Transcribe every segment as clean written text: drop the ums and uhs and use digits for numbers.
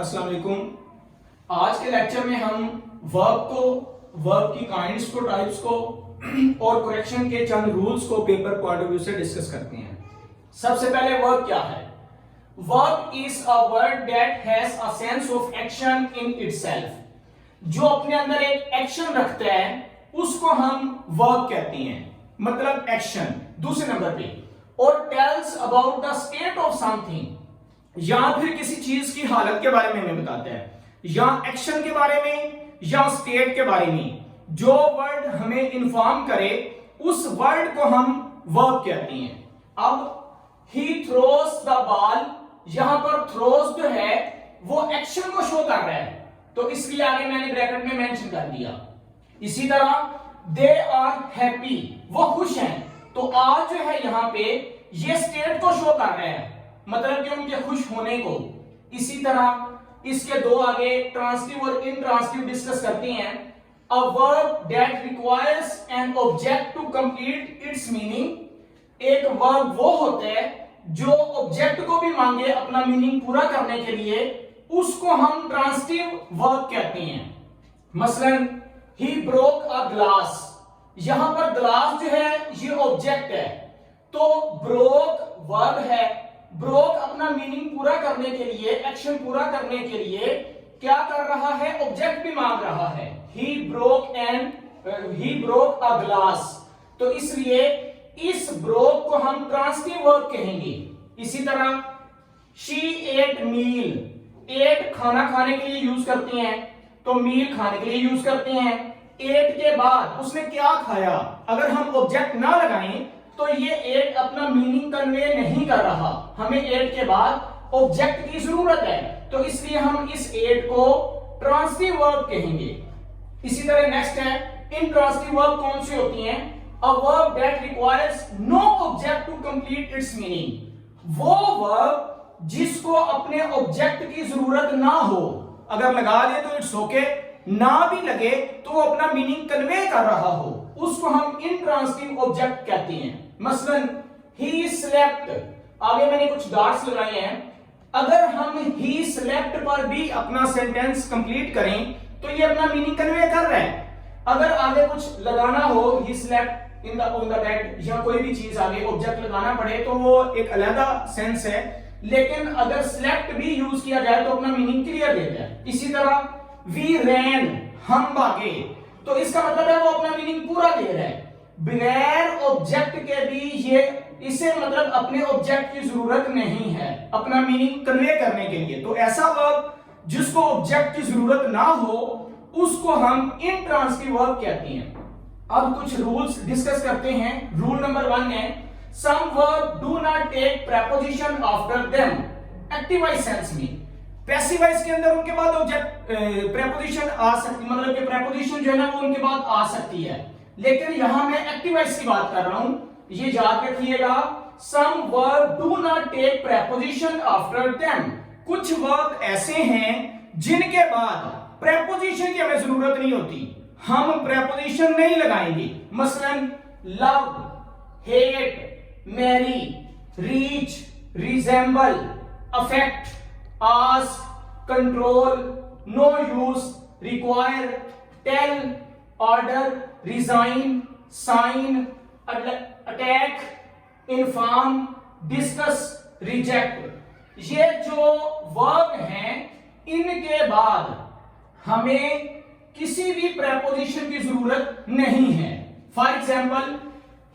अस्सलाम वालेकुम। आज के लेक्चर में हम वर्ब की काइंड्स को, टाइप्स को और करेक्शन के चंद रूल्स को पेपर पॉइंट ऑफ व्यू से डिस्कस करते हैं। सबसे पहले वर्ब क्या है? Verb is a word that has a sense of action in itself. जो अपने अंदर एक एक्शन रखता है उसको हम वर्ब कहते हैं, मतलब एक्शन। दूसरे नंबर पे, और tells about the state of something, या फिर किसी चीज की हालत के बारे में हमें बताता है, या एक्शन के बारे में या स्टेट के बारे में। जो वर्ड हमें इन्फॉर्म करे उस वर्ड को हम वर्ब कहते हैं। अब ही थ्रोस द बॉल, यहां पर थ्रोस जो है वो एक्शन को शो कर रहा है, तो इसलिए आगे मैंने ब्रैकेट में मेंशन कर दिया। इसी तरह दे आर हैप्पी, वो खुश हैं, तो आज जो है यहां पे ये स्टेट को शो कर रहे हैं, मतलब कि उनके खुश होने को। इसी तरह इसके दो आगे ट्रांसिटिव और इंट्रांसिटिव डिस्कस करते हैं। A verb that requires an object to complete its meaning. एक वर्ब वो होता है जो ऑब्जेक्ट को भी मांगे अपना मीनिंग पूरा करने के लिए, उसको हम ट्रांसिटिव वर्ब कहते हैं। मसलन ही ब्रोक अ ग्लास, यहां पर ग्लास जो है ये ऑब्जेक्ट है, तो ब्रोक वर्ब है। ब्रोक अपना मीनिंग पूरा करने के लिए, एक्शन पूरा करने के लिए क्या कर रहा है? ऑब्जेक्ट भी मांग रहा है। ही ब्रोक अ ग्लास, तो इसलिए इस ब्रोक को हम ट्रांसिटिव वर्ब कहेंगे। इसी तरह शी एट मील, एट खाना खाने के लिए यूज करते हैं, तो मील खाने के लिए यूज करते हैं। एट के बाद उसने क्या खाया, अगर हम ऑब्जेक्ट ना लगाएं तो ये एट अपना मीनिंग कन्वे नहीं कर रहा। हमें एट के बाद ऑब्जेक्ट की जरूरत है, तो इसलिए हम इस एट को ट्रांसिटिव वर्ब कहेंगे। इसी तरह नेक्स्ट है इंट्रांसिटिव वर्ब। कौन सी होती हैं? A verb that requires no object to complete its meaning. वो वर्ब जिसको अपने ऑब्जेक्ट की जरूरत ना हो, अगर लगा दे तो इट्स ओके, ना भी लगे तो वो अपना मीनिंग कन्वे कर रहा हो, उसको हम इंट्रांसिटिव ऑब्जेक्ट कहते हैं। मसलन ही स्लेप्ट, आगे मैंने कुछ डॉट्स लगाए हैं। अगर हम ही स्लेप्ट पर भी अपना सेंटेंस कंप्लीट करें तो ये अपना मीनिंग कन्वे कर रहा है। अगर आगे कुछ लगाना हो, he slept in the on the bed, या कोई भी चीज आगे ऑब्जेक्ट लगाना पड़े तो वो एक अलग सेंस है, लेकिन अगर स्लेप्ट भी यूज किया जाए तो अपना मीनिंग क्लियर देता है। इसी तरह वी रैन, हम भागे, तो इसका मतलब है वो अपना मीनिंग पूरा दे रहा है। बगैर ऑब्जेक्ट के भी ये, इसे मतलब अपने ऑब्जेक्ट की जरूरत नहीं है अपना मीनिंग कन्वे करने के लिए। तो ऐसा वर्ब जिसको ऑब्जेक्ट की जरूरत ना हो उसको हम इंट्रांसिटिव वर्ब कहते हैं। अब कुछ रूल्स डिस्कस करते हैं। रूल नंबर 1 है some verb do not take preposition after them active voice sense में। पैसिव वॉइस के अंदर उनके बाद ऑब्जेक्ट प्रेपोजिशन आ सकती, मतलब कि प्रेपोजिशन जो है ना वो उनके बाद आ सकती है, लेकिन यहां मैं एक्टिव वॉइस की बात कर रहा हूं, ये याद रखिएगा। Some verb do not take preposition after them. कुछ वर्ब ऐसे हैं जिनके बाद प्रेपोजिशन की हमें जरूरत नहीं होती, हम प्रेपोजिशन नहीं लगाएंगे। मसलन love, hate, marry, reach, resemble, affect, ask, control, know use, require, tell, order, resign, sign, attack, inform, discuss, reject. ये जो वर्ब हैं इनके बाद हमें किसी भी प्रेपोजिशन की जरूरत नहीं है। For example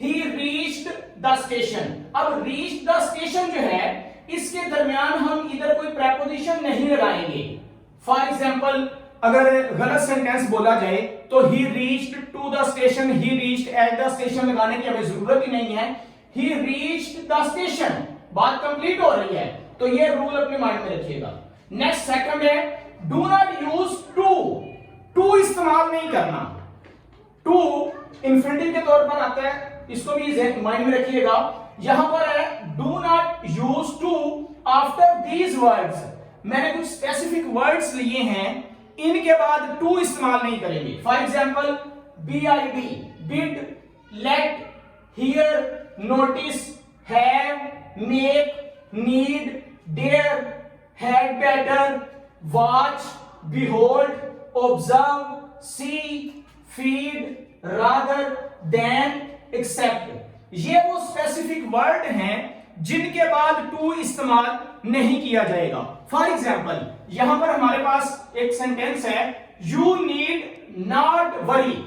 he reached the station. अब रीच द स्टेशन जो है इसके दरमियान हम इधर कोई प्रेपोजिशन नहीं लगाएंगे। फॉर एग्जाम्पल अगर गलत सेंटेंस बोला जाए तो he reached to the station, he reached at the station लगाने की हमें जरूरत ही नहीं है। ही रीच्ड द स्टेशन, बात कंप्लीट हो रही है, तो ये रूल अपने माइंड में रखिएगा। नेक्स्ट सेकंड है do not use to. To इस्तेमाल नहीं करना। टू इंफिनिटिव के तौर पर आता है, इसको भी माइंड में रखिएगा। यहां पर है do not use to after these words. मैंने कुछ स्पेसिफिक वर्ड्स लिए हैं, इनके बाद टू इस्तेमाल नहीं करेंगे। For example BID, bid, let, hear, notice, have, make, need, dare, had better, watch, behold, observe, see, feed, rather, than, except. ये वो स्पेसिफिक वर्ड हैं जिनके बाद टू इस्तेमाल नहीं किया जाएगा। फॉर एग्जाम्पल यहां पर हमारे पास एक सेंटेंस है, यू नीड नॉट वरी।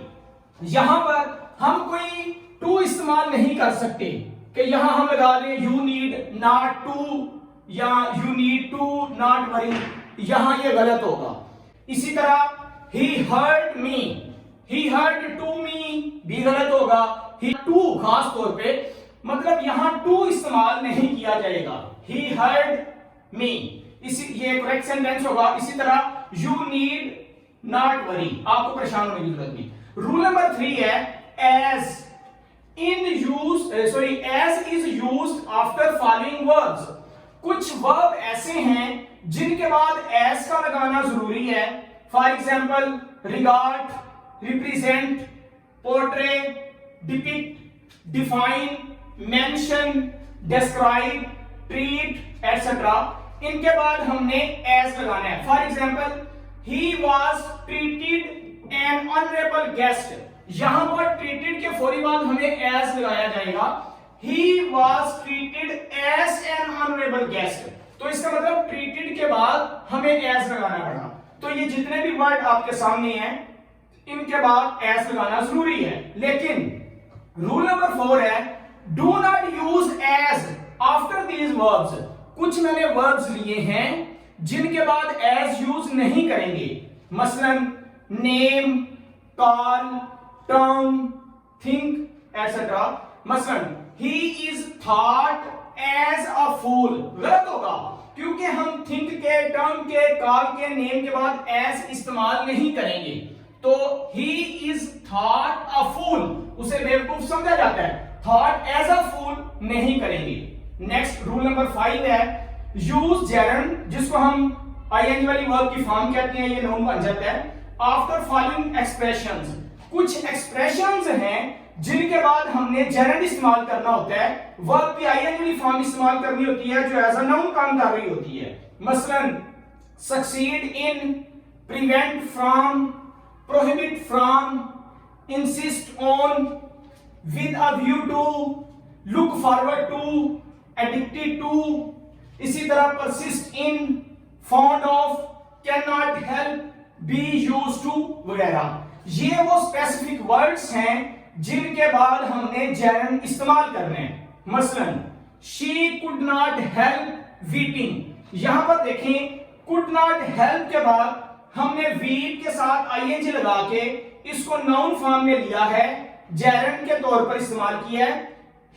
यहां पर हम कोई टू इस्तेमाल नहीं कर सकते कि यहां हम लगा लें यू नीड नॉट टू या you need to not worry, यहां ये गलत होगा। इसी तरह ही hurt me, he hurt to me भी गलत होगा। ही टू खास तौर पे मतलब यहां टू इस्तेमाल नहीं किया जाएगा। ही हर्ट मी, इसी ये करेक्ट सेंटेंस होगा। इसी तरह यू नीड नॉट वरी, आपको परेशान होने की जरूरत नहीं। रूल नंबर 3 है as in use as is used after following verbs. कुछ वर्ब ऐसे हैं जिनके बाद एज का लगाना जरूरी है। For example regard, represent, portray, depict, define, mention, describe, treat etcetera. इनके बाद हमने एज लगाना है। For example he was treated an honourable guest, यहां पर ट्रीटेड के फौरी बाद हमें एज लगाया जाएगा। He was treated as an honorable guest, तो इसका मतलब ट्रीटेड के बाद हमें एज लगाना पड़ा। तो ये जितने भी वर्ड आपके सामने हैं इनके बाद एज लगाना जरूरी है। लेकिन रूल नंबर 4 है do not use as after these verbs. कुछ मैंने वर्ब्स लिए हैं जिनके बाद एज यूज नहीं करेंगे, मसलन name, call, term, think etcetera. मसलन he is thought as a fool, गलत होगा क्योंकि हम think के, term के, call के, name के बाद as इस्तेमाल नहीं करेंगे। तो he is thought a fool, उसे बेवकूफ समझा जाता है, thought as a fool नहीं करेंगे। नेक्स्ट रूल नंबर 5 है यूज gerund, जिसको हम ing वाली वर्ब की फॉर्म कहते हैं, ये नाउन बन जाता है। आफ्टर फॉलोइंग एक्सप्रेशंस, कुछ एक्सप्रेशंस हैं जिनके बाद हमने जेरंड इस्तेमाल करना होता है, वर्ब की आईएनजी फॉर्म इस्तेमाल करनी होती है जो एज अ नाउन काम कर रही होती है। मसलन succeed in, prevent from, prohibit from, insist on, with a view to, look forward to, addicted to. इसी तरह persist in, fond of, can not help, be used to वगैरह। ये वो स्पेसिफिक वर्ड्स हैं जिनके बाद हमने जेरंड इस्तेमाल करने हैं। मसलन she could not help weeping, यहां पर देखें कुड नॉट हेल्प के बाद हमने वीप के साथ आईएनजी लगा के इसको नाउन फॉर्म में लिया है, जेरंड के तौर पर इस्तेमाल किया है।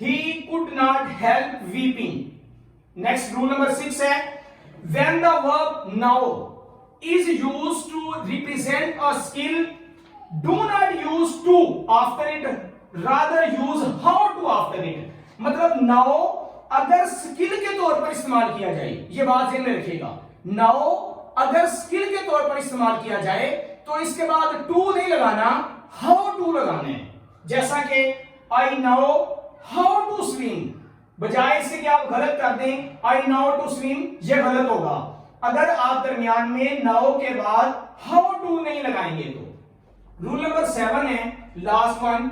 He could not help weeping. Next rule number 6 है when the verb now is used to represent a skill, do not use to after it, rather use how to after it। मतलब now अगर skill के तौर पर इस्तेमाल किया जाए, ये बात ध्यान में रखिएगा, now अगर स्किल के तौर पर इस्तेमाल किया जाए तो इसके बाद to नहीं लगाना, how to लगाना है। जैसा कि I know how to swim, बजाय इसके कि आप गलत कर दें I know to swim, ये गलत होगा अगर आप दरमियान में now के बाद how to नहीं लगाएंगे तो। रूल नंबर 7 है last one,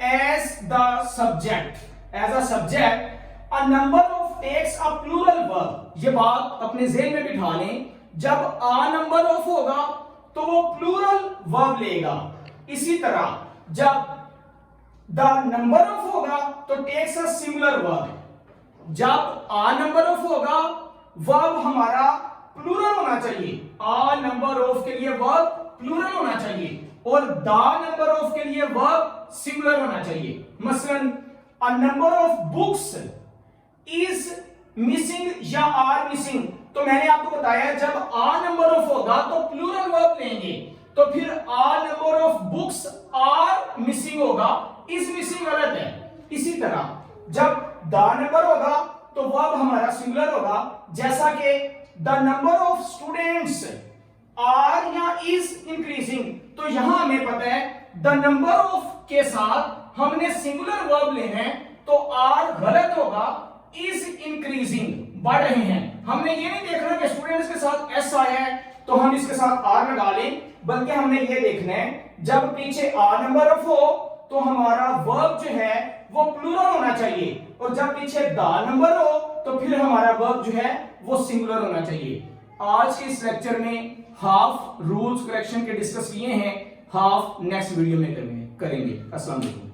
as the subject, as a subject a number of takes a plural verb. ये बात अपने ज़हन में बिठा लें, जब आ नंबर ऑफ होगा तो वो प्लूरल वर्ब लेगा। इसी तरह जब द नंबर ऑफ होगा तो टेक्स अ सिंगुलर वर्ब। जब आ नंबर ऑफ होगा वर्ब हमारा प्लूरल होना चाहिए, आ नंबर ऑफ के लिए वर्ब प्लूरल होना चाहिए और द नंबर ऑफ के लिए वर्ब सिंगुलर होना चाहिए। मसलन अ number of books is missing या आर मिसिंग, तो मैंने आपको बताया जब आ नंबर ऑफ होगा तो प्लूरल वर्ब लेंगे, तो फिर आ number of books are missing होगा, इज मिसिंग गलत है। इसी तरह जब द नंबर होगा तो वर्ब हमारा सिंगुलर होगा, जैसा कि the number of students are या इज इंक्रीजिंग, तो यहां हमें पता है द नंबर ऑफ के साथ हमने सिंगुलर वर्ब लेना है, तो आर गलत होगा, इज इंक्रीजिंग बढ़ रहे हैं। हमने ये नहीं देखना कि स्टूडेंट्स के साथ एस आया है तो हम इसके साथ आर लगा लें, बल्कि हमने ये देखना है जब पीछे आर नंबर ऑफ हो तो हमारा वर्ब जो है वो प्लूरल होना चाहिए, और जब पीछे द नंबर हो तो फिर हमारा वर्ब जो है वो सिंगुलर होना चाहिए। आज के इस लेक्चर में हाफ रूल्स करेक्शन के डिस्कस किए हैं, हाफ नेक्स्ट वीडियो में करेंगे। अस्सलाम वालेकुम।